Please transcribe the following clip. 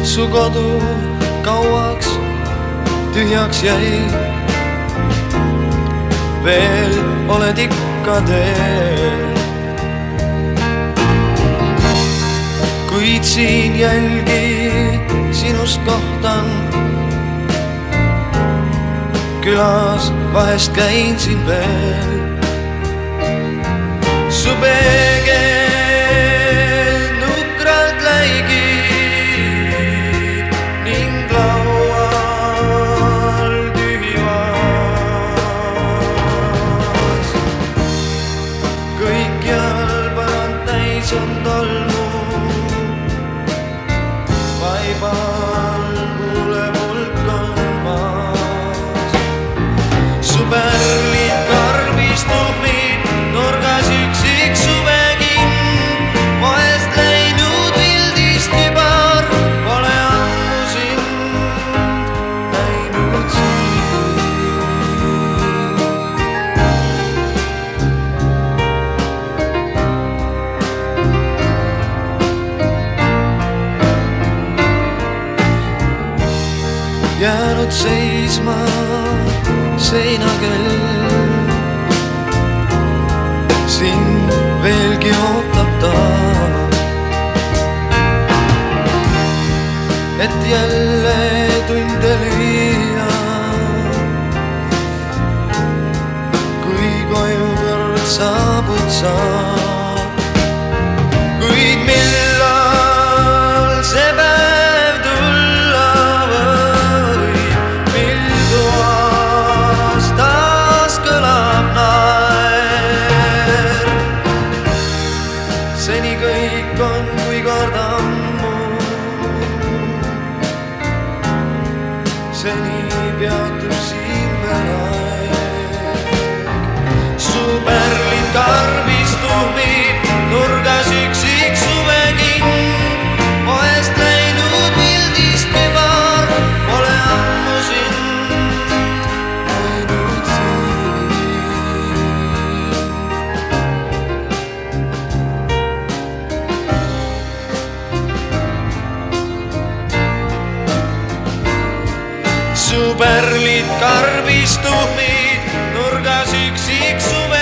su kodu kauaks tühjaks jäi. Veel oled ikka teel, kuid siin jälgi sinust kohtan. Külas vahest käin siin veel, su peegel nukralt läigib ning laual tühi vaas. Kõikjal põrand täis on tolmu, vaibal kuuleb hulk on maas. Su pärlid karbis tuhmid nurgas üksik suvekind, moest läinud vildist tübar, pole ammu sind näinud siin. Jäänud seisma seinakell, sind veelgi ootab ta, et jälle tunde lüüa. Kui koju kord saabud sa, kuid millal see päev tulla võib, mil toas taas kõlab naer. Seni kõik on kui kord ammu, seni peatub siin veel aeg. Su pärlid karbis tuhmid nurgas üksik suvekind, moest läinud vildist tübar, pole ammu sind näinud siin. Su pärlid karbis tuhmid nurgas üksik suve